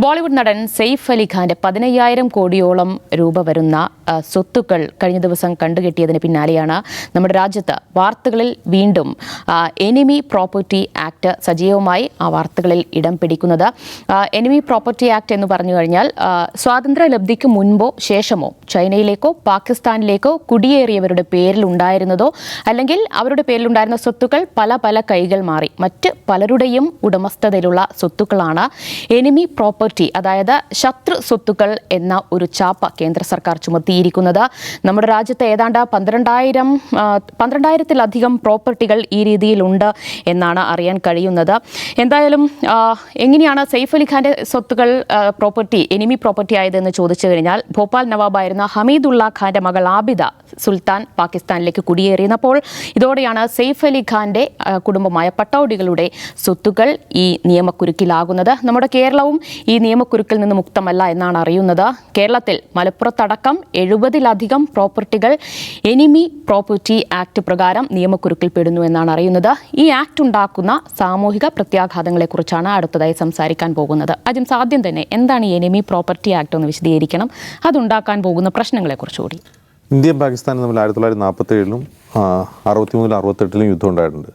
ബോളിവുഡ് നടൻ സെയ്ഫ് അലി ഖാന്റെ 15,000 കോടിയോളം രൂപ വരുന്ന സ്വത്തുക്കൾ കഴിഞ്ഞ ദിവസം കണ്ടുകെട്ടിയതിന് പിന്നാലെയാണ് നമ്മുടെ രാജ്യത്ത് വാർത്തകളിൽ വീണ്ടും എനിമി പ്രോപ്പർട്ടി ആക്ട് സജീവമായി ആ വാർത്തകളിൽ ഇടം പിടിക്കുന്നത്. എനിമി പ്രോപ്പർട്ടി ആക്ട് എന്ന് പറഞ്ഞു കഴിഞ്ഞാൽ സ്വാതന്ത്ര്യലബ്ധിക്ക് മുൻപോ ശേഷമോ ചൈനയിലേക്കോ പാകിസ്ഥാനിലേക്കോ കുടിയേറിയവരുടെ പേരിലുണ്ടായിരുന്നതോ അല്ലെങ്കിൽ അവരുടെ പേരിലുണ്ടായിരുന്ന സ്വത്തുക്കൾ പല കൈകൾ മാറി മറ്റ് പലരുടെയും ഉടമസ്ഥതയിലുള്ള സ്വത്തുക്കളാണ് എനിമി പ്രോപ്പർട്ടി, അതായത് ശത്രു സ്വത്തുക്കൾ എന്ന ഒരു ചാപ്പ കേന്ദ്ര സർക്കാർ ചുമത്തിയിരിക്കുന്നത്. നമ്മുടെ രാജ്യത്ത് ഏതാണ്ട് 12,000-ത്തിലധികം പ്രോപ്പർട്ടികൾ ഈ രീതിയിലുണ്ട് എന്നാണ് അറിയാൻ കഴിയുന്നത്. എന്തായാലും എങ്ങനെയാണ് സെയ്ഫ് അലി ഖാന്റെ സ്വത്തുക്കൾ പ്രോപ്പർട്ടി എനിമി പ്രോപ്പർട്ടി ആയതെന്ന് ചോദിച്ചു കഴിഞ്ഞാൽ, ഭോപ്പാൽ നവാബായിരുന്ന ഹമീദുള്ള ഖാന്റെ മകൾ ആബിദ സുൽത്താൻ പാകിസ്ഥാനിലേക്ക് കുടിയേറിയപ്പോൾ ഇതോടെയാണ് സെയ്ഫ് അലി ഖാന്റെ കുടുംബമായ പട്ടൗഡികളുടെ സ്വത്തുക്കൾ ഈ നിയമക്കുരുക്കിലാകുന്നത്. നമ്മുടെ കേരളവും ഈ നിയമക്കുരുക്കിൽ നിന്ന് മുക്തമല്ല എന്നാണ് അറിയുന്നത്. കേരളത്തിൽ മലപ്പുറത്തടക്കം 70-ലധികം പ്രോപ്പർട്ടികൾ എനിമി പ്രോപ്പർട്ടി ആക്ട് പ്രകാരം നിയമക്കുരുക്കിൽ പെടുന്നു എന്നാണ് അറിയുന്നത്. ഈ ആക്ട് ഉണ്ടാക്കുന്ന സാമൂഹിക പ്രത്യാഘാതങ്ങളെക്കുറിച്ചാണ് അടുത്തതായി സംസാരിക്കാൻ പോകുന്നത്. ആദ്യം തന്നെ എന്താണ് ഈ എനിമി പ്രോപ്പർട്ടി ആക്ട് എന്ന് വിശദീകരിക്കണം, അതുണ്ടാക്കാൻ പോകുന്ന പ്രശ്നങ്ങളെക്കുറിച്ച് കൂടി. ഇന്ത്യയും പാകിസ്ഥാനും തമ്മിൽ 1947-ലും 1963-68-ലും യുദ്ധം ഉണ്ടായിട്ടുണ്ട്.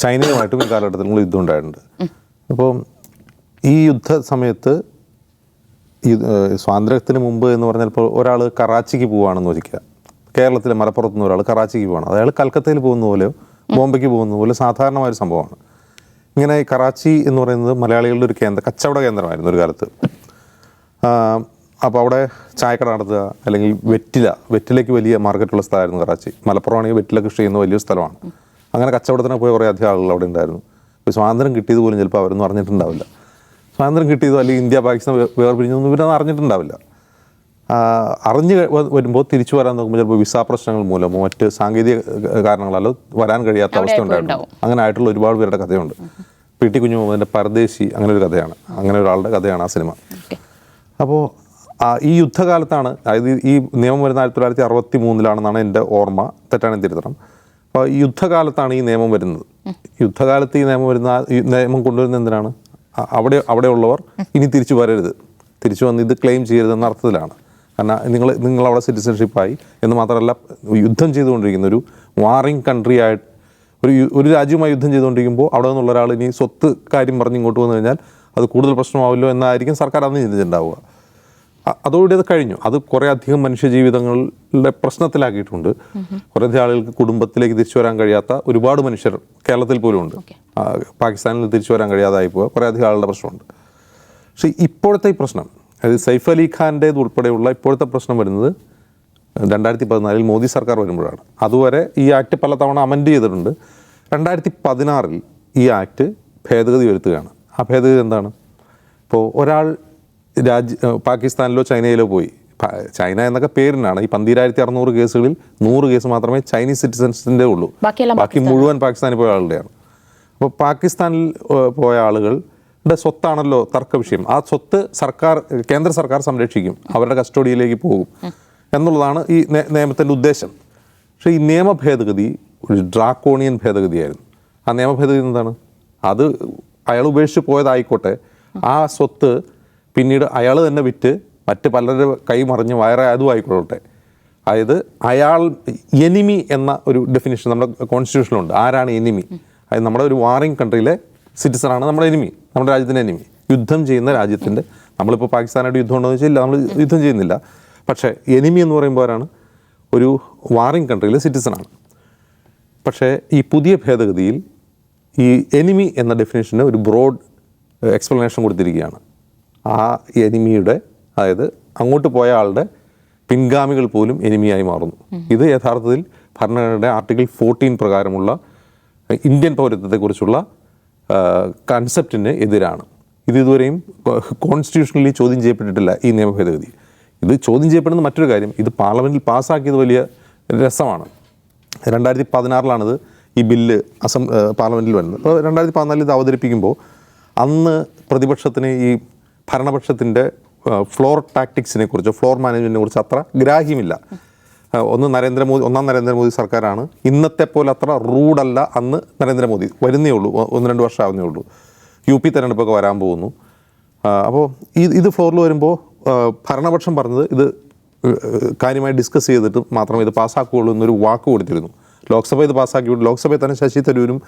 ചൈനയുമായിട്ടും ഈ കാലഘട്ടത്തിലും യുദ്ധം ഉണ്ടായിട്ടുണ്ട്. അപ്പോൾ ഈ യുദ്ധ സമയത്ത് ഈ സ്വാതന്ത്ര്യത്തിന് മുമ്പ് എന്ന് പറഞ്ഞാൽ ഇപ്പോൾ ഒരാൾ കറാച്ചിക്ക് പോവുകയാണെന്ന് വയ്ക്കുക, കേരളത്തിലെ മലപ്പുറത്ത് നിന്ന് ഒരാൾ കറാച്ചിക്ക് പോവുകയാണ്, അയാൾ കൽക്കത്തയിൽ പോകുന്ന പോലെയോ ബോംബെക്ക് പോകുന്ന പോലെ സാധാരണമായൊരു സംഭവമാണ്. ഇങ്ങനെ കറാച്ചി എന്ന് പറയുന്നത് മലയാളികളുടെ ഒരു കച്ചവട കേന്ദ്രമായിരുന്നു ഒരു കാലത്ത്. അപ്പോൾ അവിടെ ചായക്കട നടത്തുക, അല്ലെങ്കിൽ വെറ്റിലയ്ക്ക് വലിയ മാർക്കറ്റുള്ള സ്ഥലമായിരുന്നു കറാച്ചി. മലപ്പുറമാണെങ്കിൽ വെറ്റില കൃഷി ചെയ്യുന്ന വലിയ സ്ഥലമാണ്. അങ്ങനെ കച്ചവടത്തിന് പോയ കുറേ അധികം ആളുകൾ അവിടെ ഉണ്ടായിരുന്നു. ഇപ്പോൾ സ്വാതന്ത്ര്യം കിട്ടിയത് പോലും ചിലപ്പോൾ അവരൊന്നും അറിഞ്ഞിട്ടുണ്ടാവില്ല. സ്വാതന്ത്ര്യം കിട്ടിയതോ അല്ലെങ്കിൽ ഇന്ത്യ പാകിസ്ഥാൻ വേർപിരിഞ്ഞൊന്നും ഇവരൊന്നും അറിഞ്ഞിട്ടുണ്ടാവില്ല. അറിഞ്ഞ് വരുമ്പോൾ തിരിച്ചു വരാൻ നോക്കുമ്പോൾ ചിലപ്പോൾ വിസ പ്രശ്നങ്ങൾ മൂലമോ മറ്റ് സാങ്കേതിക കാരണങ്ങളാലോ വരാൻ കഴിയാത്ത അവസ്ഥ ഉണ്ടായിട്ടുണ്ടാവും. അങ്ങനെ ആയിട്ടുള്ള ഒരുപാട് പേരുടെ കഥയുണ്ട്. പി ടി കുഞ്ഞുമുഹമ്മദിൻ്റെ പരദേശി അങ്ങനെ ഒരു കഥയാണ്, അങ്ങനെ ഒരാളുടെ കഥയാണ് ആ സിനിമ. അപ്പോൾ ഈ യുദ്ധകാലത്താണ്, അതായത് ഈ നിയമം വരുന്ന 1963-ലാണെന്നാണ് എൻ്റെ ഓർമ്മ, തെറ്റാണെങ്കിൽ തിരുത്തണം. അപ്പോൾ ഈ യുദ്ധകാലത്താണ് ഈ നിയമം വരുന്നത്. യുദ്ധകാലത്ത് ഈ നിയമം കൊണ്ടുവരുന്നത് എന്തിനാണ്? അവിടെയുള്ളവർ ഇനി തിരിച്ചു വരരുത്, തിരിച്ചു വന്ന് ഇത് ക്ലെയിം ചെയ്യരുതെന്ന അർത്ഥത്തിലാണ്. കാരണം നിങ്ങളവിടെ സിറ്റിസൺഷിപ്പായി എന്ന് മാത്രമല്ല, യുദ്ധം ചെയ്തുകൊണ്ടിരിക്കുന്ന ഒരു വാറിങ് കൺട്രി ആയിട്ട് ഒരു രാജ്യവുമായി യുദ്ധം ചെയ്തുകൊണ്ടിരിക്കുമ്പോൾ അവിടെ നിന്നുള്ള ഒരാൾ ഇനി സ്വത്ത് കാര്യം പറഞ്ഞ് ഇങ്ങോട്ട് വന്നു കഴിഞ്ഞാൽ അത് കൂടുതൽ പ്രശ്നമാവില്ലോ എന്നായിരിക്കും സർക്കാർ അന്ന് ചിന്തിച്ചിട്ടുണ്ടാവുക. അതോടെ അത് കഴിഞ്ഞു. അത് കുറേ അധികം മനുഷ്യജീവിതങ്ങളുടെ പ്രശ്നത്തിലാക്കിയിട്ടുണ്ട്. കുറേ ആളുകൾക്ക് കുടുംബത്തിലേക്ക് തിരിച്ചു വരാൻ കഴിയാത്ത ഒരുപാട് മനുഷ്യർ കേരളത്തിൽ പോലും ഉണ്ട്. പാകിസ്ഥാനിൽ തിരിച്ചു വരാൻ കഴിയാതായി പോയ കുറേ അധികം ആളുടെ പ്രശ്നമുണ്ട്. പക്ഷേ ഇപ്പോഴത്തെ ഈ പ്രശ്നം, അതായത് സെയ്ഫ് അലി ഖാൻ്റേത് ഉൾപ്പെടെയുള്ള ഇപ്പോഴത്തെ പ്രശ്നം വരുന്നത് 2014 മോദി സർക്കാർ വരുമ്പോഴാണ്. അതുവരെ ഈ ആക്ട് പല തവണ അമെൻഡ് ചെയ്തിട്ടുണ്ട്. 2016 ഈ ആക്ട് ഭേദഗതി വരുത്തുകയാണ്. ആ ഭേദഗതി എന്താണ്? ഇപ്പോൾ ഒരാൾ പാകിസ്ഥാനിലോ ചൈനയിലോ പോയി, ചൈന എന്നൊക്കെ പേരിനാണ്, ഈ 12,600 കേസുകളിൽ 100 കേസ് മാത്രമേ ചൈനീസ് സിറ്റിസൺസിൻ്റെ ഉള്ളൂ, ബാക്കി മുഴുവൻ പാകിസ്ഥാനിൽ പോയ ആളുടെയാണ്. അപ്പോൾ പാകിസ്ഥാനിൽ പോയ ആളുകളുടെ സ്വത്താണല്ലോ തർക്ക വിഷയം. ആ സ്വത്ത് കേന്ദ്ര സർക്കാർ സംരക്ഷിക്കും, അവരുടെ കസ്റ്റഡിയിലേക്ക് പോകും എന്നുള്ളതാണ് ഈ നിയമത്തിൻ്റെ ഉദ്ദേശം. പക്ഷേ ഈ നിയമ ഭേദഗതി ഒരു ഡ്രാക്കോണിയൻ ഭേദഗതിയായിരുന്നു. ആ നിയമ ഭേദഗതി എന്താണ്? അത് അയാൾ ഉപേക്ഷിച്ച് പോയതായിക്കോട്ടെ, ആ സ്വത്ത് പിന്നീട് അയാൾ തന്നെ വിറ്റ് മറ്റ് പലരുടെ കൈമറിഞ്ഞ് വയറെ അതും ആയിക്കൊള്ളട്ടെ. അതായത് എനിമി എന്ന ഒരു ഡെഫിനിഷൻ നമ്മുടെ കോൺസ്റ്റിറ്റ്യൂഷനിലുണ്ട്. ആരാണ് എനിമി? അതായത് നമ്മുടെ ഒരു വാറിങ് കൺട്രിയിലെ സിറ്റിസണാണ് നമ്മുടെ എനിമി, നമ്മുടെ രാജ്യത്തിൻ്റെ എനിമി. യുദ്ധം ചെയ്യുന്ന രാജ്യത്തിൻ്റെ, നമ്മളിപ്പോൾ പാകിസ്ഥാനായിട്ട് യുദ്ധം ഉണ്ടോ എന്ന് വെച്ചാൽ നമ്മൾ യുദ്ധം ചെയ്യുന്നില്ല, പക്ഷേ എനിമി എന്ന് പറയുമ്പോൾ ആരാണ്? ഒരു വാറിങ് കൺട്രിയിലെ സിറ്റിസണാണ്. പക്ഷേ ഈ പുതിയ ഭേദഗതിയിൽ ഈ എനിമി എന്ന ഡെഫിനേഷന് ഒരു ബ്രോഡ് എക്സ്പ്ലനേഷൻ കൊടുത്തിരിക്കുകയാണ്. ആ എനിമിയുടെ, അതായത് അങ്ങോട്ട് പോയ ആളുടെ പിൻഗാമികൾ പോലും എനിമിയായി മാറുന്നു. ഇത് യഥാർത്ഥത്തിൽ ഭരണഘടനയുടെ ആർട്ടിക്കിൾ 14 പ്രകാരമുള്ള ഇന്ത്യൻ പൗരത്വത്തെക്കുറിച്ചുള്ള കൺസെപ്റ്റിന് എതിരാണ്. ഇതുവരെയും കോൺസ്റ്റിറ്റ്യൂഷണലി ചോദ്യം ചെയ്യപ്പെട്ടിട്ടില്ല ഈ നിയമ ഭേദഗതി. ഇത് ചോദ്യം ചെയ്യപ്പെടുന്ന മറ്റൊരു കാര്യം, ഇത് പാർലമെൻറ്റിൽ പാസ്സാക്കിയത് വലിയ രസമാണ്. 2016-ലാണിത് ഈ ബില്ല് പാർലമെൻറ്റിൽ വരുന്നത്. അപ്പോൾ 2014 ഇത് അവതരിപ്പിക്കുമ്പോൾ അന്ന് പ്രതിപക്ഷത്തിന് ഈ ഭരണപക്ഷത്തിൻ്റെ ഫ്ലോർ ടാക്ടിക്സിനെ കുറിച്ചോ ഫ്ലോർ മാനേജ്മെൻറ്റിനെ കുറിച്ച് അത്ര ഗ്രാഹ്യമില്ല. ഒന്നാം നരേന്ദ്രമോദി സർക്കാരാണ്. ഇന്നത്തെ പോലെ അത്ര റൂഡല്ല അന്ന് നരേന്ദ്രമോദി. വരുന്നേ ഉള്ളൂ, 1-2 വർഷം ആവുന്നേ ഉള്ളൂ. UP തെരഞ്ഞെടുപ്പൊക്കെ വരാൻ പോകുന്നു. അപ്പോൾ ഇത് ഫ്ലോറിൽ വരുമ്പോൾ ഭരണപക്ഷം പറഞ്ഞത് ഇത് കാര്യമായി ഡിസ്കസ് ചെയ്തിട്ട് മാത്രമേ ഇത് പാസ്സാക്കുകയുള്ളൂ എന്നൊരു വാക്ക് കൊടുത്തിരുന്നു. ലോക്സഭ ഇത് പാസ്സാക്കിയിട്ട് ലോക്സഭയിൽ തന്നെ ശശി തരൂരും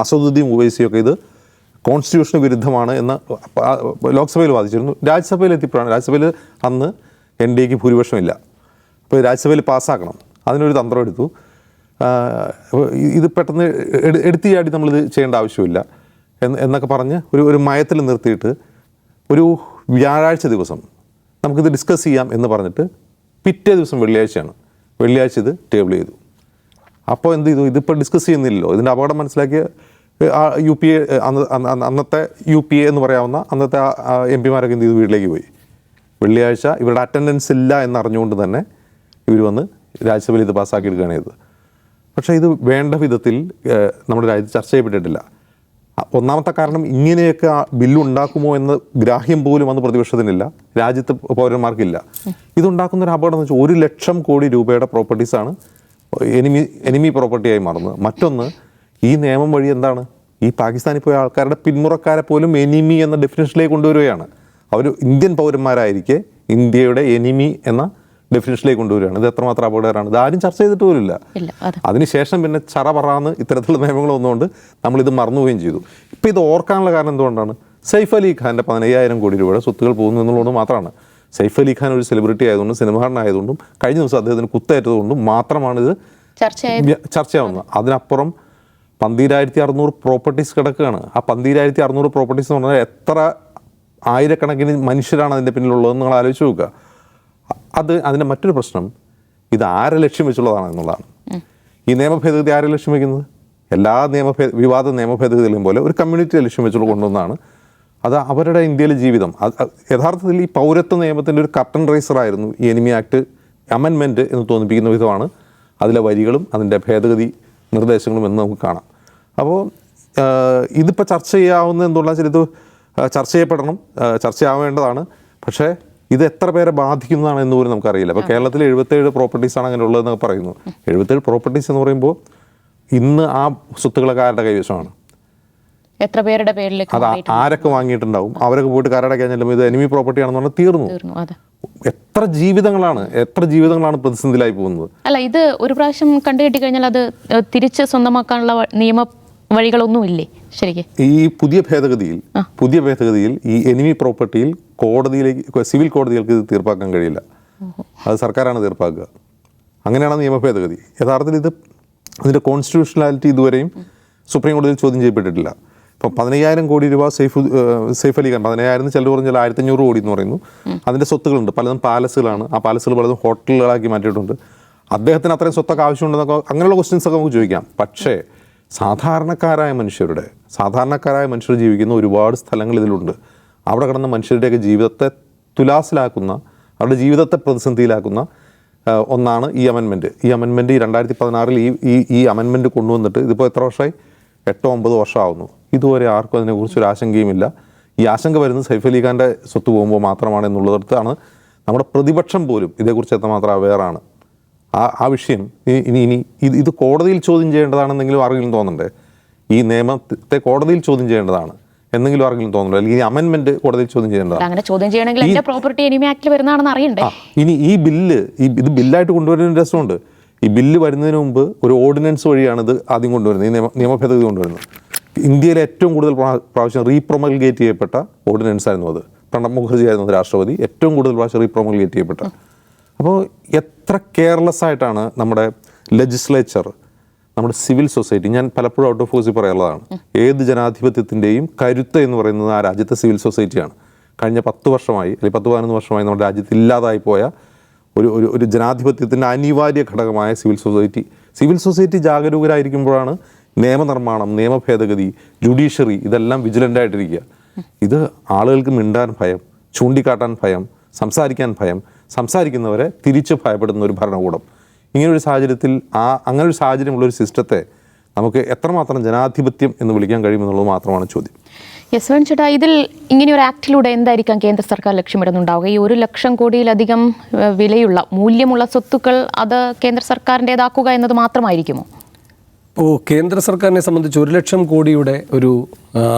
അസദുദ്ദീൻ ഉവൈസിയൊക്കെ ഇത് കോൺസ്റ്റിറ്റ്യൂഷന് വിരുദ്ധമാണ് എന്ന് ലോക്സഭയിൽ വാദിച്ചിരുന്നു. രാജ്യസഭയിൽ എത്തിയപ്പോഴാണ്, രാജ്യസഭയിൽ അന്ന് NDAക്ക് ഭൂരിപക്ഷമില്ല, അപ്പോൾ രാജ്യസഭയിൽ പാസ്സാക്കണം, അതിനൊരു തന്ത്രം എടുത്തു. ഇത് പെട്ടെന്ന് എടുത്തിയാടി നമ്മളിത് ചെയ്യേണ്ട ആവശ്യമില്ല എന്നൊക്കെ പറഞ്ഞ് ഒരു മയത്തിൽ നിർത്തിയിട്ട് ഒരു വ്യാഴാഴ്ച ദിവസം നമുക്കിത് ഡിസ്കസ് ചെയ്യാം എന്ന് പറഞ്ഞിട്ട് പിറ്റേ ദിവസം വെള്ളിയാഴ്ച ഇത് ടേബിൾ ചെയ്തു. അപ്പോൾ എന്ത് ചെയ്തു, ഇതിപ്പോൾ ഡിസ്കസ് ചെയ്യുന്നില്ലല്ലോ. ഇതിൻ്റെ അപകടം മനസ്സിലാക്കിയ UPA അന്നത്തെ UPA എന്ന് പറയാവുന്ന അന്നത്തെ MP മാരൊക്കെ എന്ത് ചെയ്തു, വീട്ടിലേക്ക് പോയി. വെള്ളിയാഴ്ച ഇവരുടെ അറ്റൻഡൻസ് ഇല്ല എന്നറിഞ്ഞുകൊണ്ട് തന്നെ ഇവർ വന്ന് രാജ്യസഭയിൽ ഇത് പാസ്സാക്കി എടുക്കുകയാണ് ചെയ്തത്. പക്ഷേ ഇത് വേണ്ട വിധത്തിൽ നമ്മുടെ രാജ്യത്ത് ചർച്ച ചെയ്യപ്പെട്ടിട്ടില്ല. ഒന്നാമത്തെ കാരണം ഇങ്ങനെയൊക്കെ ബില്ലുണ്ടാക്കുമോ എന്ന ഗ്രാഹ്യം പോലും അന്ന് പ്രതിപക്ഷത്തിനില്ല, രാജ്യത്ത് പൗരന്മാർക്കില്ല. ഇതുണ്ടാക്കുന്ന ഒരു അപകടം എന്ന് വെച്ചാൽ 1 ലക്ഷം കോടി രൂപയുടെ പ്രോപ്പർട്ടീസാണ് എനിമി പ്രോപ്പർട്ടിയായി മാറുന്നത്. മറ്റൊന്ന്, ഈ നിയമം വഴി എന്താണ്, ഈ പാകിസ്ഥാനിൽ പോയ ആൾക്കാരുടെ പിന്മുറക്കാരെ പോലും എനിമി എന്ന ഡെഫിനേഷനിലേക്ക് കൊണ്ടുവരികയാണ്. അവർ ഇന്ത്യൻ പൗരന്മാരായിരിക്കെ ഇന്ത്യയുടെ എനിമി എന്ന ഡെഫിനേഷനിലേക്ക് കൊണ്ടുവരികയാണ്. ഇത് എത്രമാത്രം അപകടകരമാണ്, ഇത് ആരും ചർച്ച ചെയ്തിട്ട് പോലില്ല. അതിനുശേഷം പിന്നെ പറന്ന് ഇത്തരത്തിലുള്ള നിയമങ്ങൾ വന്നുകൊണ്ട് നമ്മളിത് മറന്നുപോവുകയും ചെയ്തു. ഇപ്പോൾ ഇത് ഓർക്കാനുള്ള കാരണം എന്തുകൊണ്ടാണ്, സെയ്ഫ് അലി ഖാൻ്റെ 15,000 കോടി രൂപയുടെ സ്വത്തുകൾ പോകുന്നു എന്നുള്ളത് മാത്രമാണ്. സെയ്ഫ് അലി ഖാൻ ഒരു സെലിബ്രിറ്റി ആയതുകൊണ്ടും സിനിമാകാരനായതുകൊണ്ടും കഴിഞ്ഞ ദിവസം അദ്ദേഹത്തിന് കുത്തേറ്റതുകൊണ്ടും മാത്രമാണ് ഇത് ചർച്ചയാവുന്നത്. അതിനപ്പുറം 12,600 പ്രോപ്പർട്ടീസ് കിടക്കുകയാണ്. ആ 12,600 പ്രോപ്പർട്ടീസ് എന്ന് പറഞ്ഞാൽ എത്ര ആയിരക്കണക്കിന് മനുഷ്യരാണ് അതിൻ്റെ പിന്നിലുള്ളതെന്ന് നിങ്ങൾ ആലോചിച്ച് നോക്കുക. അതിൻ്റെ മറ്റൊരു പ്രശ്നം, ഇത് ആരെ ലക്ഷ്യം വെച്ചുള്ളതാണ് എന്നുള്ളതാണ്. ഈ നിയമഭേദഗതി ആരെ ലക്ഷ്യം വയ്ക്കുന്നത്, എല്ലാ വിവാദ നിയമഭേദഗതികളും പോലെ ഒരു കമ്മ്യൂണിറ്റിയെ ലക്ഷ്യം വെച്ചുള്ള കൊണ്ടുവന്നതാണ്. അത് അവരുടെ ഇന്ത്യയിലെ ജീവിതം. യഥാർത്ഥത്തിൽ ഈ പൗരത്വ നിയമത്തിൻ്റെ ഒരു കർട്ടൻ റൈസറായിരുന്നു ഈ എനിമി ആക്ട് അമെൻമെൻറ്റ് എന്ന് തോന്നിപ്പിക്കുന്ന വിധമാണ് അതിലെ വരികളും അതിൻ്റെ ഭേദഗതി നിർദ്ദേശങ്ങളും എന്ന് നമുക്ക് കാണാം. അപ്പോൾ ഇതിപ്പോൾ ചർച്ച ചെയ്യാവുന്ന എന്തുള്ള വെച്ചാൽ ഇത് ചർച്ചയാവേണ്ടതാണ്. പക്ഷേ ഇത് എത്ര പേരെ ബാധിക്കുന്നതാണ് എന്ന് പോലും നമുക്കറിയില്ല. അപ്പോൾ കേരളത്തിൽ 77 പ്രോപ്പർട്ടീസാണ് അങ്ങനെ ഉള്ളതെന്നൊക്കെ പറയുന്നു. 77 പ്രോപ്പർട്ടീസ് എന്ന് പറയുമ്പോൾ ഇന്ന് ആ സ്വത്തുക്കളൊക്കെ ആരുടെ കൈവശമാണ്, എത്ര പേരുടെ പേരിലേക്ക് അത് ആരൊക്കെ വാങ്ങിയിട്ടുണ്ടാവും, അവരൊക്കെ പോയിട്ട് കരടയ്ക്കാൻ ചെല്ലുമ്പോൾ ഇത് എനിമി പ്രോപ്പർട്ടി ആണെന്ന് പറഞ്ഞാൽ തീർന്നു. എത്ര ജീവിതങ്ങളാണ് പ്രതിസന്ധിയിലായി പോകുന്നത്. അല്ല, ഇത് ഒരു പ്രാവശ്യം കണ്ടുകെട്ടി കഴിഞ്ഞാൽ അത് തിരിച്ച് സ്വന്തമാക്കാനുള്ള നിയമ വഴികളൊന്നുമില്ലേ ശരിക്കും? ഈ പുതിയ ഭേദഗതിയിൽ ഈ എനിമി പ്രോപ്പർട്ടിയിൽ സിവിൽ കോടതികൾക്ക് ഇത് തീർപ്പാക്കാൻ കഴിയില്ല. അത് സർക്കാരാണ് തീർപ്പാക്കുക. അങ്ങനെയാണ് നിയമ ഭേദഗതി. യഥാർത്ഥത്തിൽ ഇതിൻ്റെ കോൺസ്റ്റിറ്റ്യൂഷണാലിറ്റി ഇതുവരെയും സുപ്രീം കോടതിയിൽ ചോദ്യം ചെയ്യപ്പെട്ടിട്ടില്ല. ഇപ്പം 15,000 കോടി രൂപ സെയ്ഫ് അലി ഖാൻ, 15,000 ചിലർ പറഞ്ഞാൽ 1,500 കോടി എന്ന് പറയുന്നു. അതിൻ്റെ സ്വത്തുകളുണ്ട്, പലതും പാലസുകളാണ്. ആ പാലസുകൾ പലതും ഹോട്ടലുകളാക്കി മാറ്റിയിട്ടുണ്ട്. അദ്ദേഹത്തിന് അത്രയും സ്വത്തൊക്കെ ആവശ്യമുണ്ടെന്നൊക്കെ അങ്ങനെയുള്ള ക്വസ്റ്റ്യൻസൊക്കെ നമുക്ക് ചോദിക്കാം. പക്ഷേ സാധാരണക്കാരായ മനുഷ്യർ ജീവിക്കുന്ന ഒരുപാട് സ്ഥലങ്ങൾ ഇതിലുണ്ട്. അവിടെ കിടന്ന മനുഷ്യരുടെയൊക്കെ ജീവിതത്തെ തുലാസിലാക്കുന്ന, അവരുടെ ജീവിതത്തെ പ്രതിസന്ധിയിലാക്കുന്ന ഒന്നാണ് ഈ അമെൻമെൻറ്റ്. ഈ 2016 ഈ അമെൻമെൻറ്റ് കൊണ്ടുവന്നിട്ട് ഇതിപ്പോൾ എത്ര വർഷമായി, 8-9 വർഷമാവുന്നു. ഇതുവരെ ആർക്കും അതിനെക്കുറിച്ചൊരു ആശങ്കയുമില്ല. ഈ ആശങ്ക വരുന്നത് സെയ്ഫ് അലി ഖാൻ്റെ സ്വത്ത് പോകുമ്പോൾ മാത്രമാണ് എന്നുള്ളിടത്താണ് നമ്മുടെ പ്രതിപക്ഷം പോലും ഇതേക്കുറിച്ച് എത്രമാത്രം അവെയറാണ്. ആ വിഷയം ഇത് കോടതിയിൽ ചോദ്യം ചെയ്യേണ്ടതാണെന്നെങ്കിലും ആർക്കെങ്കിലും തോന്നണ്ടേ? ഈ നിയമത്തെ കോടതിയിൽ ചോദ്യം ചെയ്യേണ്ടതാണ് എന്നെങ്കിലും ആർക്കെങ്കിലും തോന്നുന്നുണ്ടോ? അല്ലെങ്കിൽ ഈ അമെൻമെന്റ് കോടതിയിൽ ചോദ്യം ചെയ്യേണ്ടതാണ്. അങ്ങനെ ചോദ്യം ചെയ്യണമെങ്കിൽ എൻ്റെ പ്രോപ്പർട്ടി എനിമി ആക്ടിൽ വരുന്നതാണെന്ന് അറിയണ്ടേ? ഇനി ഈ ബില്ല് ഇത് ബില്ലായിട്ട് കൊണ്ടുവരുന്ന രസമുണ്ട്. ഈ ബില്ല് വരുന്നതിന് മുമ്പ് ഒരു ഓർഡിനൻസ് വഴിയാണ് ഇത് ആദ്യം കൊണ്ടുവരുന്നത്, ഈ നിയമഭേദഗതി കൊണ്ടുവരുന്നത്. ഇന്ത്യയിലെ ഏറ്റവും കൂടുതൽ പ്രാവശ്യം റീപ്രൊമൽഗേറ്റ് ചെയ്യപ്പെട്ട ഓർഡിനൻസ് ആയിരുന്നു അത്. പ്രണബ് മുഖർജി ആയിരുന്നു രാഷ്ട്രപതി, ഏറ്റവും കൂടുതൽ പ്രാവശ്യം റീപ്രൊമൽഗേറ്റ് ചെയ്യപ്പെട്ട. അപ്പോൾ എത്ര കെയർലെസ് ആയിട്ടാണ് നമ്മുടെ ലെജിസ്ലേച്ചർ, നമ്മുടെ സിവിൽ സൊസൈറ്റി, ഞാൻ പലപ്പോഴും ഔട്ട് ഓഫ് ഫോഴ്സിൽ പറയാനുള്ളതാണ്, ഏത് ജനാധിപത്യത്തിൻ്റെയും കരുത്ത് എന്ന് പറയുന്നത് ആ രാജ്യത്തെ സിവിൽ സൊസൈറ്റിയാണ്. കഴിഞ്ഞ 10 വർഷമായി അല്ലെങ്കിൽ 10-15 വർഷമായി നമ്മുടെ രാജ്യത്ത് ഇല്ലാതായി പോയ ഒരു ജനാധിപത്യത്തിൻ്റെ അനിവാര്യ ഘടകമായ സിവിൽ സൊസൈറ്റി ജാഗരൂകരായിരിക്കുമ്പോഴാണ് നിയമനിർമ്മാണം, നിയമഭേദഗതി, ജുഡീഷ്യറി ഇതെല്ലാം വിജിലൻ്റായിട്ടിരിക്കുക. ഇത് ആളുകൾക്ക് മിണ്ടാൻ ഭയം, ചൂണ്ടിക്കാട്ടാൻ ഭയം, സംസാരിക്കാൻ ഭയം, സംസാരിക്കുന്നവരെ തിരിച്ച് ഭയപ്പെടുന്ന ഒരു ഭരണകൂടം. ഇങ്ങനൊരു സാഹചര്യത്തിൽ അങ്ങനൊരു സാഹചര്യമുള്ളൊരു സിസ്റ്റത്തെ നമുക്ക് എത്രമാത്രം ജനാധിപത്യം എന്ന് വിളിക്കാൻ കഴിയുമെന്നുള്ളത് മാത്രമാണ് ചോദ്യം. യശ്വന്ത് ചേട്ടാ, ഇതിൽ ഇങ്ങനെയൊരു ആക്ടിലൂടെ എന്തായിരിക്കാം കേന്ദ്ര സർക്കാർ ലക്ഷ്യമിടുന്നുണ്ടാവുക? ഈ 1 ലക്ഷം കോടിയിലധികം വിലയുള്ള മൂല്യമുള്ള സ്വത്തുക്കൾ അത് കേന്ദ്ര സർക്കാരിൻ്റെതാക്കുക എന്നത് മാത്രമായിരിക്കുമോ? കേന്ദ്ര സർക്കാരിനെ സംബന്ധിച്ച് 1 ലക്ഷം കോടിയുടെ ഒരു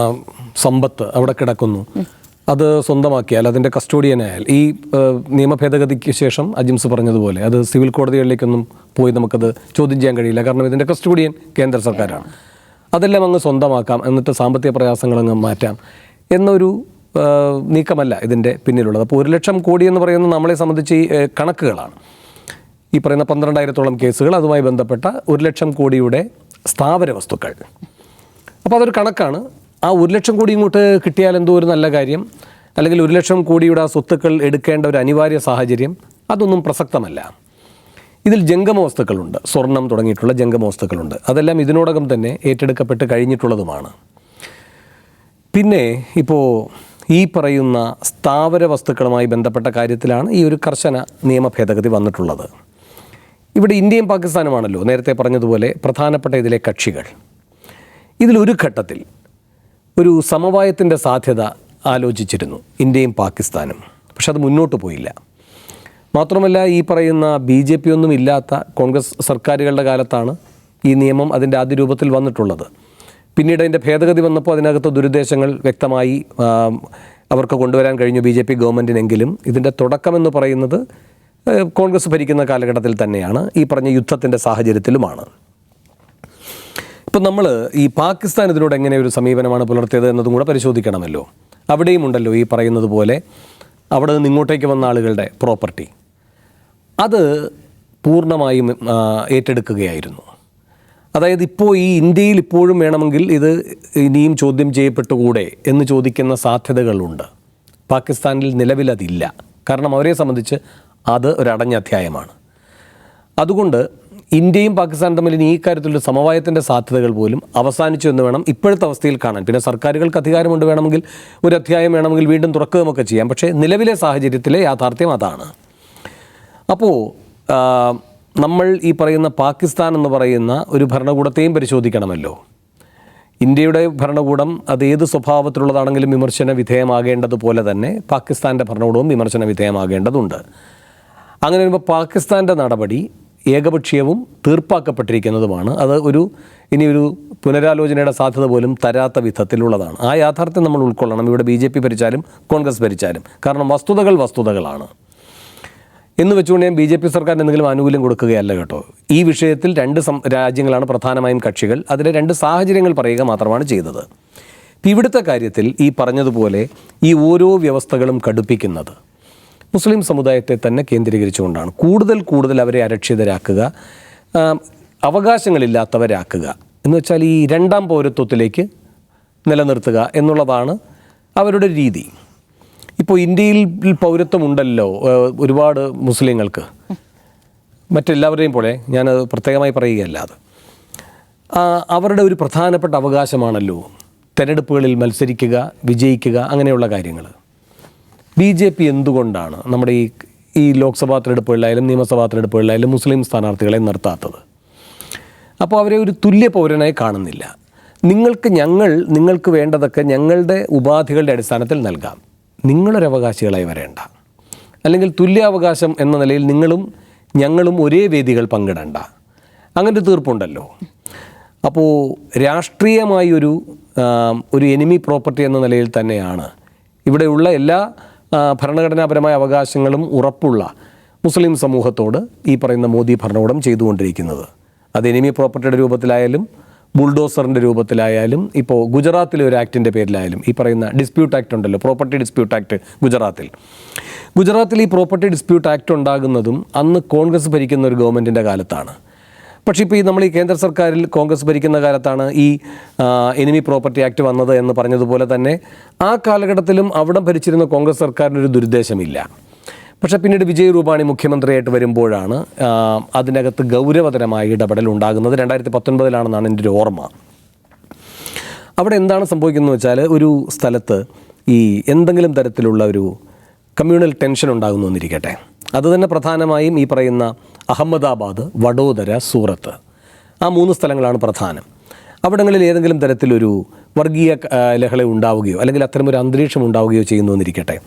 സമ്പത്ത് അവിടെ കിടക്കുന്നു. അത് സ്വന്തമാക്കിയാൽ, അതിൻ്റെ കസ്റ്റോഡിയനായാൽ, ഈ നിയമ ഭേദഗതിക്ക് ശേഷം അജിംസ് പറഞ്ഞതുപോലെ അത് സിവിൽ കോടതികളിലേക്കൊന്നും പോയി നമുക്കത് ചോദ്യം ചെയ്യാൻ കഴിയില്ല. കാരണം ഇതിൻ്റെ കസ്റ്റോഡിയൻ കേന്ദ്ര സർക്കാരാണ്. അതെല്ലാം അങ്ങ് സ്വന്തമാക്കാം, എന്നിട്ട് സാമ്പത്തിക പ്രയാസങ്ങൾ അങ്ങ് മാറ്റാം എന്നൊരു നീക്കമല്ല ഇതിൻ്റെ പിന്നിലുള്ളത്. അപ്പോൾ 1 ലക്ഷം കോടി എന്ന് പറയുന്നത് നമ്മളെ സംബന്ധിച്ച് ഈ കണക്കുകളാണ്. ഈ പറയുന്ന 12,000-ഓളം കേസുകൾ, അതുമായി ബന്ധപ്പെട്ട 1 ലക്ഷം കോടിയുടെ സ്ഥാവര വസ്തുക്കൾ. അപ്പോൾ അതൊരു കണക്കാണ്. ആ 1 ലക്ഷം കോടി ഇങ്ങോട്ട് കിട്ടിയാൽ എന്തോ ഒരു നല്ല കാര്യം, അല്ലെങ്കിൽ 1 ലക്ഷം കോടിയുടെ ആ സ്വത്തുക്കൾ എടുക്കേണ്ട ഒരു അനിവാര്യ സാഹചര്യം, അതൊന്നും പ്രസക്തമല്ല. ഇതിൽ ജംഗമ വസ്തുക്കളുണ്ട്, സ്വർണം തുടങ്ങിയിട്ടുള്ള ജംഗമ വസ്തുക്കളുണ്ട്. അതെല്ലാം ഇതിനോടകം തന്നെ ഏറ്റെടുക്കപ്പെട്ട് കഴിഞ്ഞിട്ടുള്ളതുമാണ്. പിന്നെ ഇപ്പോൾ ഈ പറയുന്ന സ്ഥാവര വസ്തുക്കളുമായി ബന്ധപ്പെട്ട കാര്യത്തിലാണ് ഈ ഒരു കർശന നിയമ ഭേദഗതി വന്നിട്ടുള്ളത്. ഇവിടെ ഇന്ത്യയും പാകിസ്ഥാനുമാണല്ലോ നേരത്തെ പറഞ്ഞതുപോലെ പ്രധാനപ്പെട്ട ഇതിലെ കക്ഷികൾ. ഇതിലൊരു ഘട്ടത്തിൽ ഒരു സമവായത്തിൻ്റെ സാധ്യത ആലോചിച്ചിരുന്നു ഇന്ത്യയും പാകിസ്ഥാനും. പക്ഷെ അത് മുന്നോട്ട് പോയില്ല. മാത്രമല്ല, ഈ പറയുന്ന BJP ഒന്നും ഇല്ലാത്ത കോൺഗ്രസ് സർക്കാരുകളുടെ കാലത്താണ് ഈ നിയമം അതിൻ്റെ ആദ്യ രൂപത്തിൽ വന്നിട്ടുള്ളത്. പിന്നീട് അതിൻ്റെ ഭേദഗതി വന്നപ്പോൾ അതിനകത്ത് ദുരുദ്ദേശങ്ങൾ വ്യക്തമായി അവർക്ക് കൊണ്ടുവരാൻ കഴിഞ്ഞു BJP ഗവൺമെൻറ്റിനെങ്കിലും ഇതിൻ്റെ തുടക്കമെന്ന് പറയുന്നത് കോൺഗ്രസ് ഭരിക്കുന്ന കാലഘട്ടത്തിൽ തന്നെയാണ്, ഈ പറഞ്ഞ യുദ്ധത്തിൻ്റെ സാഹചര്യത്തിലുമാണ്. ഇപ്പം നമ്മൾ ഈ പാകിസ്ഥാൻ ഇതിനോട് എങ്ങനെ ഒരു സമീപനമാണ് പുലർത്തിയത് എന്നതും കൂടെ പരിശോധിക്കണമല്ലോ. അവിടെയും ഉണ്ടല്ലോ ഈ പറയുന്നത് പോലെ അവിടെ നിന്ന് ഇങ്ങോട്ടേക്ക് വന്ന ആളുകളുടെ പ്രോപ്പർട്ടി അത് പൂർണ്ണമായും ഏറ്റെടുക്കുകയായിരുന്നു. അതായത് ഇപ്പോൾ ഈ ഇന്ത്യയിൽ ഇപ്പോഴും വേണമെങ്കിൽ ഇത് ഇനിയും ചോദ്യം ചെയ്യപ്പെട്ടുകൂടെ എന്ന് ചോദിക്കുന്ന സാധ്യതകളുണ്ട്. പാകിസ്ഥാനിൽ നിലവിലതില്ല. കാരണം അവരെ സംബന്ധിച്ച് അത് ഒരടഞ്ഞ അധ്യായമാണ്. അതുകൊണ്ട് ഇന്ത്യയും പാകിസ്ഥാനും തമ്മിൽ ഈ കാര്യത്തിലൊരു സമവായത്തിൻ്റെ സാധ്യതകൾ പോലും അവസാനിച്ചു എന്ന് വേണം ഇപ്പോഴത്തെ അവസ്ഥയിൽ കാണാൻ. പിന്നെ സർക്കാരുകൾക്ക് അധികാരമുണ്ട്, വേണമെങ്കിൽ ഒരു അധ്യായം വേണമെങ്കിൽ വീണ്ടും തുറക്കുകയൊക്കെ ചെയ്യാം. പക്ഷേ നിലവിലെ സാഹചര്യത്തിലെ യാഥാർത്ഥ്യം അതാണ്. അപ്പോൾ നമ്മൾ ഈ പറയുന്ന പാകിസ്ഥാൻ എന്ന് പറയുന്ന ഒരു ഭരണകൂടത്തെയും പരിശോധിക്കണമല്ലോ. ഇന്ത്യയുടെ ഭരണകൂടം അത് ഏത് സ്വഭാവത്തിലുള്ളതാണെങ്കിലും വിമർശന വിധേയമാകേണ്ടതുപോലെ തന്നെ പാകിസ്ഥാൻ്റെ ഭരണകൂടവും വിമർശന വിധേയമാകേണ്ടതുണ്ട്. അങ്ങനെ വരുമ്പോൾ പാകിസ്ഥാൻ്റെ നടപടി ഏകപക്ഷീയവും തീർപ്പാക്കപ്പെട്ടിരിക്കുന്നതുമാണ്. അത് ഇനിയൊരു പുനരാലോചനയുടെ സാധ്യത പോലും തരാത്ത വിധത്തിലുള്ളതാണ്. ആ യാഥാർത്ഥ്യം നമ്മൾ ഉൾക്കൊള്ളണം, ഇവിടെ BJP ഭരിച്ചാലും കോൺഗ്രസ് ഭരിച്ചാലും. കാരണം വസ്തുതകളാണ് എന്ന് വെച്ചുകൊണ്ട് ഞാൻ BJP സർക്കാരിന് എന്തെങ്കിലും ആനുകൂല്യം കൊടുക്കുകയല്ല കേട്ടോ. ഈ വിഷയത്തിൽ 2 രാജ്യങ്ങളാണ് പ്രധാനമായും കക്ഷികൾ. അതിലെ 2 സാഹചര്യങ്ങൾ പറയുക മാത്രമാണ് ചെയ്തത്. ഇവിടുത്തെ കാര്യത്തിൽ ഈ പറഞ്ഞതുപോലെ ഈ ഓരോ വ്യവസ്ഥകളും കടുപ്പിക്കുന്നത് മുസ്ലിം സമുദായത്തെ തന്നെ കേന്ദ്രീകരിച്ചുകൊണ്ടാണ്. കൂടുതൽ അവരെ അരക്ഷിതരാക്കുക, അവകാശങ്ങളില്ലാത്തവരാക്കുക എന്ന് വെച്ചാൽ ഈ 2ാം പൗരത്വത്തിലേക്ക് നിലനിർത്തുക എന്നുള്ളതാണ് അവരുടെ രീതി. ഇപ്പോൾ ഇന്ത്യയിൽ പൗരത്വമുണ്ടല്ലോ ഒരുപാട് മുസ്ലിങ്ങൾക്ക്, മറ്റെല്ലാവരെയും പോലെ ഞാനത് പ്രത്യേകമായി പറയുകയല്ല. അത് അവരുടെ ഒരു പ്രധാനപ്പെട്ട അവകാശമാണല്ലോ തെരഞ്ഞെടുപ്പുകളിൽ മത്സരിക്കുക, വിജയിക്കുക, അങ്ങനെയുള്ള കാര്യങ്ങൾ. BJP എന്തുകൊണ്ടാണ് നമ്മുടെ ഈ ലോക്സഭാ തെരഞ്ഞെടുപ്പുകളിലായാലും നിയമസഭാ തെരഞ്ഞെടുപ്പുകളിലായാലും മുസ്ലിം സ്ഥാനാർത്ഥികളെ നിർത്താത്തത്? അപ്പോൾ അവരെ ഒരു തുല്യ പൗരനായി കാണുന്നില്ല. നിങ്ങൾക്ക് വേണ്ടതൊക്കെ ഞങ്ങളുടെ ഉപാധികളുടെ അടിസ്ഥാനത്തിൽ നൽകാം, നിങ്ങളൊരവകാശികളായി വരേണ്ട, അല്ലെങ്കിൽ തുല്യാവകാശം എന്ന നിലയിൽ ഞങ്ങളും ഒരേ വേദികൾ പങ്കിടേണ്ട, അങ്ങനെ തീർപ്പുണ്ടല്ലോ. അപ്പോൾ രാഷ്ട്രീയമായി ഒരു എനിമി പ്രോപ്പർട്ടി എന്ന നിലയിൽ തന്നെയാണ് ഇവിടെയുള്ള എല്ലാ ഭരണഘടനാപരമായ അവകാശങ്ങളും ഉറപ്പുള്ള മുസ്ലിം സമൂഹത്തോട് ഈ പറയുന്ന മോദി ഭരണകൂടം ചെയ്തുകൊണ്ടിരിക്കുന്നത്. അത് എനിമി പ്രോപ്പർട്ടിയുടെ രൂപത്തിലായാലും ബുൾഡോസറിൻ്റെ രൂപത്തിലായാലും ഇപ്പോൾ ഗുജറാത്തിലെ ഒരു ആക്ടിൻ്റെ പേരിലായാലും ഈ പറയുന്ന ഡിസ്പ്യൂട്ട് ആക്ട് ഉണ്ടല്ലോ, പ്രോപ്പർട്ടി ഡിസ്പ്യൂട്ട് ആക്ട് ഗുജറാത്തിൽ ഈ പ്രോപ്പർട്ടി ഡിസ്പ്യൂട്ട് ആക്ട് ഉണ്ടാകുന്നതും അന്ന് കോൺഗ്രസ് ഭരിക്കുന്ന ഒരു ഗവൺമെൻറ്റിൻ്റെ കാലത്താണ്. പക്ഷേ ഇപ്പോൾ നമ്മൾ ഈ കേന്ദ്ര സർക്കാരിൽ കോൺഗ്രസ് ഭരിക്കുന്ന കാലത്താണ് ഈ എനിമി പ്രോപ്പർട്ടി ആക്ട് വന്നത് എന്ന് പറഞ്ഞതുപോലെ തന്നെ ആ കാലഘട്ടത്തിലും അവിടെ ഭരിച്ചിരുന്ന കോൺഗ്രസ് സർക്കാരിനൊരു ദുരുദ്ദേശമില്ല. പക്ഷേ പിന്നീട് വിജയ് രൂപാണി മുഖ്യമന്ത്രിയായിട്ട് വരുമ്പോഴാണ് അതിനകത്ത് ഗൗരവതരമായ ഇടപെടൽ ഉണ്ടാകുന്നത്. 2019 എൻ്റെ ഒരു ഓർമ്മ. അവിടെ എന്താണ് സംഭവിക്കുന്നത് വെച്ചാൽ ഒരു സ്ഥലത്ത് ഈ എന്തെങ്കിലും തരത്തിലുള്ള ഒരു കമ്മ്യൂണൽ ടെൻഷൻ ഉണ്ടാകുന്നു എന്നിരിക്കട്ടെ, അത് തന്നെ പ്രധാനമായും ഈ പറയുന്ന അഹമ്മദാബാദ്, വഡോദര, സൂറത്ത്, ആ 3 സ്ഥലങ്ങളാണ് പ്രധാനം. അവിടങ്ങളിൽ ഏതെങ്കിലും തരത്തിലൊരു വർഗീയ ലഹള ഉണ്ടാവുകയോ അല്ലെങ്കിൽ അത്തരമൊരു അന്തരീക്ഷം ഉണ്ടാവുകയോ ചെയ്യുന്നു എന്നിരിക്കട്ടെ,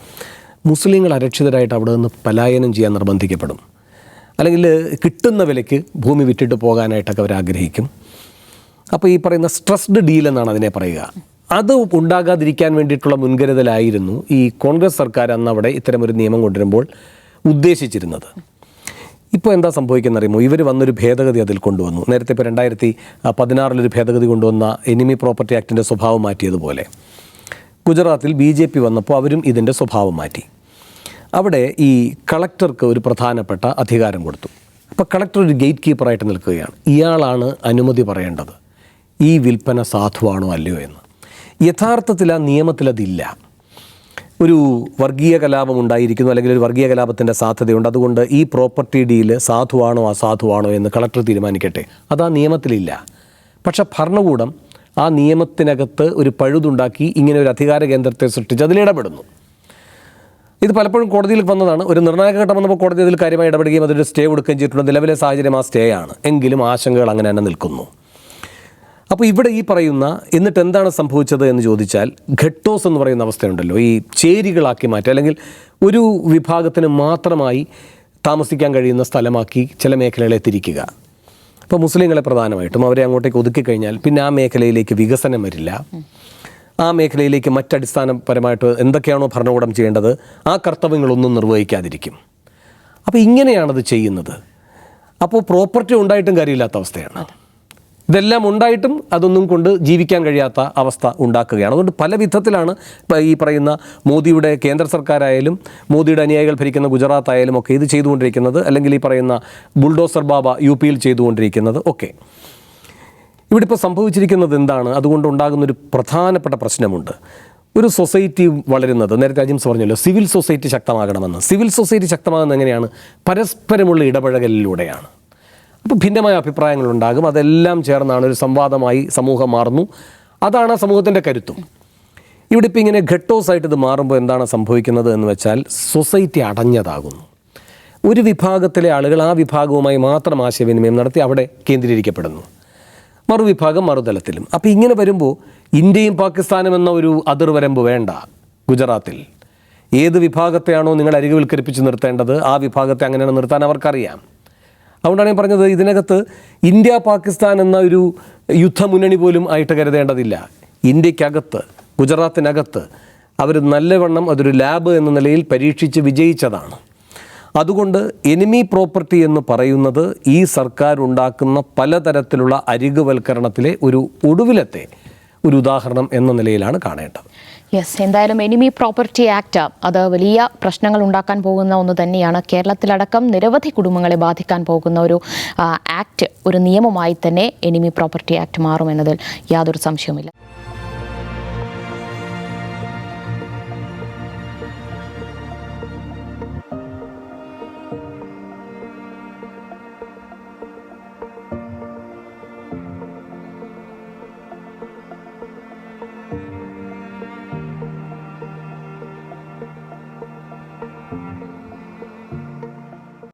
മുസ്ലിങ്ങൾ അരക്ഷിതരായിട്ട് അവിടെ നിന്ന് പലായനം ചെയ്യാൻ നിർബന്ധിക്കപ്പെടും. അല്ലെങ്കിൽ കിട്ടുന്ന വിലയ്ക്ക് ഭൂമി വിറ്റിട്ട് പോകാനായിട്ടൊക്കെ അവർ ആഗ്രഹിക്കും. അപ്പോൾ ഈ പറയുന്ന സ്ട്രെസ്ഡ് ഡീൽ എന്നാണ് അതിനെ പറയുക. അത് ഉണ്ടാകാതിരിക്കാൻ വേണ്ടിയിട്ടുള്ള മുൻകരുതലായിരുന്നു ഈ കോൺഗ്രസ് സർക്കാർ അന്ന് അവിടെ ഇത്തരമൊരു നിയമം കൊണ്ടുവരുമ്പോൾ ഉദ്ദേശിച്ചിരുന്നത്. ഇപ്പോൾ എന്താ സംഭവിക്കുന്നത് അറിയുമോ? ഇവർ വന്നൊരു ഭേദഗതി അതിൽ കൊണ്ടുവന്നു. നേരത്തെ ഇപ്പോൾ 2016 ഭേദഗതി കൊണ്ടുവന്ന എനിമി പ്രോപ്പർട്ടി ആക്ടിൻ്റെ സ്വഭാവം മാറ്റിയതുപോലെ ഗുജറാത്തിൽ BJP വന്നപ്പോൾ അവരും ഇതിൻ്റെ സ്വഭാവം മാറ്റി. അവിടെ ഈ കളക്ടർക്ക് ഒരു പ്രധാനപ്പെട്ട അധികാരം കൊടുത്തു. അപ്പോൾ കളക്ടർ ഒരു ഗേറ്റ് കീപ്പറായിട്ട് നിൽക്കുകയാണ്. ഇയാളാണ് അനുമതി പറയേണ്ടത് ഈ വിൽപ്പന സാധുവാണോ അല്ലയോ എന്ന്. യഥാർത്ഥത്തിൽ ആ നിയമത്തിൽ അതില്ല. ഒരു വർഗീയ കലാപം ഉണ്ടായിരിക്കുന്നു, അല്ലെങ്കിൽ ഒരു വർഗീയ കലാപത്തിൻ്റെ സാധ്യതയുണ്ട്, അതുകൊണ്ട് ഈ പ്രോപ്പർട്ടി ഡീല് സാധുവാണോ അസാധുവാണോ എന്ന് കളക്ടർ തീരുമാനിക്കട്ടെ. അത് ആ നിയമത്തിലില്ല. പക്ഷെ ഭരണകൂടം ആ നിയമത്തിനകത്ത് ഒരു പഴുതുണ്ടാക്കി ഇങ്ങനെ ഒരു അധികാര കേന്ദ്രത്തെ സൃഷ്ടിച്ച് അതിലിടപെടുന്നു. ഇത് പലപ്പോഴും കോടതിയിൽ വന്നതാണ്. ഒരു നിർണായക ഘട്ടം വന്നപ്പോൾ കോടതി അതിൽ കാര്യമായി ഇടപെടുകയും അതിൻ്റെ സ്റ്റേ കൊടുക്കുകയും ചെയ്തിട്ടുണ്ട്. നിലവിലെ സാഹചര്യം ആ സ്റ്റേ ആണ്. എങ്കിലും ആശങ്കകൾ അങ്ങനെ തന്നെ നിൽക്കുന്നു. അപ്പോൾ ഇവിടെ ഈ പറയുന്ന എന്നിട്ട് എന്താണ് സംഭവിച്ചത് എന്ന് ചോദിച്ചാൽ, ഘട്ടോസ് എന്ന് പറയുന്ന അവസ്ഥയുണ്ടല്ലോ, ഈ ചേരികളാക്കി മാറ്റുക, അല്ലെങ്കിൽ ഒരു വിഭാഗത്തിന് മാത്രമായി താമസിക്കാൻ കഴിയുന്ന സ്ഥലമാക്കി ചില മേഖലകളെ തിരിക്കുക. ഇപ്പോൾ മുസ്ലിങ്ങളെ പ്രധാനമായിട്ടും അവരെ അങ്ങോട്ടേക്ക് ഒതുക്കി കഴിഞ്ഞാൽ പിന്നെ ആ മേഖലയിലേക്ക് വികസനം വരില്ല. ആ മേഖലയിലേക്ക് മറ്റടിസ്ഥാനപരമായിട്ട് എന്തൊക്കെയാണോ ഭരണകൂടം ചെയ്യേണ്ടത് ആ കർത്തവ്യങ്ങളൊന്നും നിർവഹിക്കാതിരിക്കും. അപ്പോൾ ഇങ്ങനെയാണത് ചെയ്യുന്നത്. അപ്പോൾ പ്രോപ്പർട്ടി ഉണ്ടായിട്ടും കാര്യമില്ലാത്ത അവസ്ഥയാണ്. ഇതെല്ലാം ഉണ്ടായിട്ടും അതൊന്നും കൊണ്ട് ജീവിക്കാൻ കഴിയാത്ത അവസ്ഥ ഉണ്ടാക്കുകയാണ്. അതുകൊണ്ട് പല വിധത്തിലാണ് ഈ പറയുന്ന മോദിയുടെ കേന്ദ്ര സർക്കാരായാലും മോദിയുടെ അനുയായികൾ ഭരിക്കുന്ന ഗുജറാത്ത് ആയാലും ഒക്കെ ഇത് ചെയ്തുകൊണ്ടിരിക്കുന്നത്, അല്ലെങ്കിൽ ഈ പറയുന്ന ബുൾഡോസർ ബാബ UP-യിൽ ചെയ്തുകൊണ്ടിരിക്കുന്നത് ഒക്കെ. ഇവിടെ ഇപ്പോൾ സംഭവിച്ചിരിക്കുന്നത് എന്താണ്? അതുകൊണ്ടുണ്ടാകുന്നൊരു പ്രധാനപ്പെട്ട പ്രശ്നമുണ്ട്. ഒരു സൊസൈറ്റി വളരുന്നത്, നേരത്തെ അജിംസ് പറഞ്ഞല്ലോ, സിവിൽ സൊസൈറ്റി ശക്തമാകണമെന്ന്. സിവിൽ സൊസൈറ്റി ശക്തമാകുന്നത് എങ്ങനെയാണ്? പരസ്പരമുള്ള ഇടപഴകലിലൂടെയാണ്. അപ്പോൾ ഭിന്നമായ അഭിപ്രായങ്ങളുണ്ടാകും. അതെല്ലാം ചേർന്നാണ് ഒരു സംവാദമായി സമൂഹം മാറുന്നു. അതാണ് ആ സമൂഹത്തിൻ്റെ കരുത്തും. ഇവിടെ ഇപ്പോൾ ഇങ്ങനെ ഘട്ടോസായിട്ട് ഇത് മാറുമ്പോൾ എന്താണ് സംഭവിക്കുന്നത് എന്ന് വെച്ചാൽ, സൊസൈറ്റി അടഞ്ഞതാകുന്നു. ഒരു വിഭാഗത്തിലെ ആളുകൾ ആ വിഭാഗവുമായി മാത്രം ആശയവിനിമയം നടത്തി അവിടെ കേന്ദ്രീകരിക്കപ്പെടുന്നു. മറുവിഭാഗം മറുതലത്തിലും. അപ്പോൾ ഇങ്ങനെ വരുമ്പോൾ ഇന്ത്യയും പാകിസ്ഥാനും എന്ന ഒരു അതിർവരമ്പ് വേണ്ട. ഗുജറാത്തിൽ ഏത് വിഭാഗത്തെയാണോ നിങ്ങൾ അരികുവൽക്കരിപ്പിച്ച് നിർത്തേണ്ടത് ആ വിഭാഗത്തെ അങ്ങനെയാണ് നിർത്താൻ അവർക്കറിയാം. അതുകൊണ്ടാണ് ഞാൻ പറഞ്ഞത്, ഇതിനകത്ത് ഇന്ത്യ പാകിസ്ഥാൻ എന്ന ഒരു യുദ്ധമുന്നണി പോലും ആയിട്ട് കരുതേണ്ടതില്ല. ഇന്ത്യക്കകത്ത്, ഗുജറാത്തിനകത്ത് അവർ നല്ലവണ്ണം അതൊരു ലാബ് എന്ന നിലയിൽ പരീക്ഷിച്ച് വിജയിച്ചതാണ്. അതുകൊണ്ട് എനിമി പ്രോപ്പർട്ടി എന്ന് പറയുന്നത് ഈ സർക്കാർ ഉണ്ടാക്കുന്ന പലതരത്തിലുള്ള അരികുവൽക്കരണത്തിലെ ഒരു ഒടുവിലത്തെ ഒരു ഉദാഹരണം എന്ന നിലയിലാണ് കാണേണ്ടത്. യെസ്, എന്തായാലും എനിമി പ്രോപ്പർട്ടി ആക്ട് അത് വലിയ പ്രശ്നങ്ങൾ ഉണ്ടാക്കാൻ പോകുന്ന ഒന്ന് തന്നെയാണ്. കേരളത്തിലടക്കം നിരവധി കുടുംബങ്ങളെ ബാധിക്കാൻ പോകുന്ന ഒരു ആക്ട്, ഒരു നിയമമായി തന്നെ എനിമി പ്രോപ്പർട്ടി ആക്ട് മാറുമെന്നതിൽ യാതൊരു സംശയവുമില്ല.